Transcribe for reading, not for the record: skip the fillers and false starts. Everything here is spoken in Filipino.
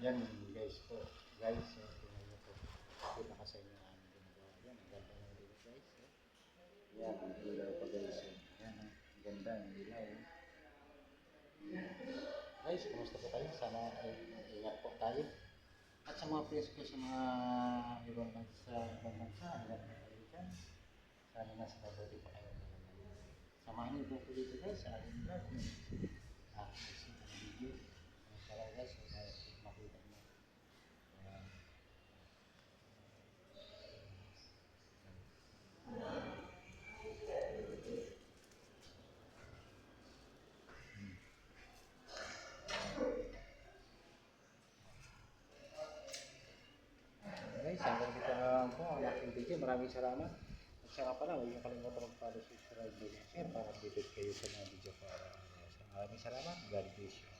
Yan guys po. Guys, tingnan nyo po. Kita ka sa inyo ang ginagawa. Yan, ang ganda ng ilaw guys. Yan, ang ilaw pa guys. Yan, ang ganda ng ilaw. Guys, kumusta po tayo? Sana ay ingat po tayo. At sa mga friends ko sa mga ibang bansa, ingat po tayo dyan. Sana nasa mabuti pa kayo. Samahan niyo po dito guys sa ating vlog. Kasi ang video. Para guys, makita niyo. Guys, hanggang dito na po ang aking video. Maraming salamat. At saka pala, huwag niyo kalimutan mag-follow, subscribe, like, share para updated kayo sa mga video para. Maraming salamat. God bless you.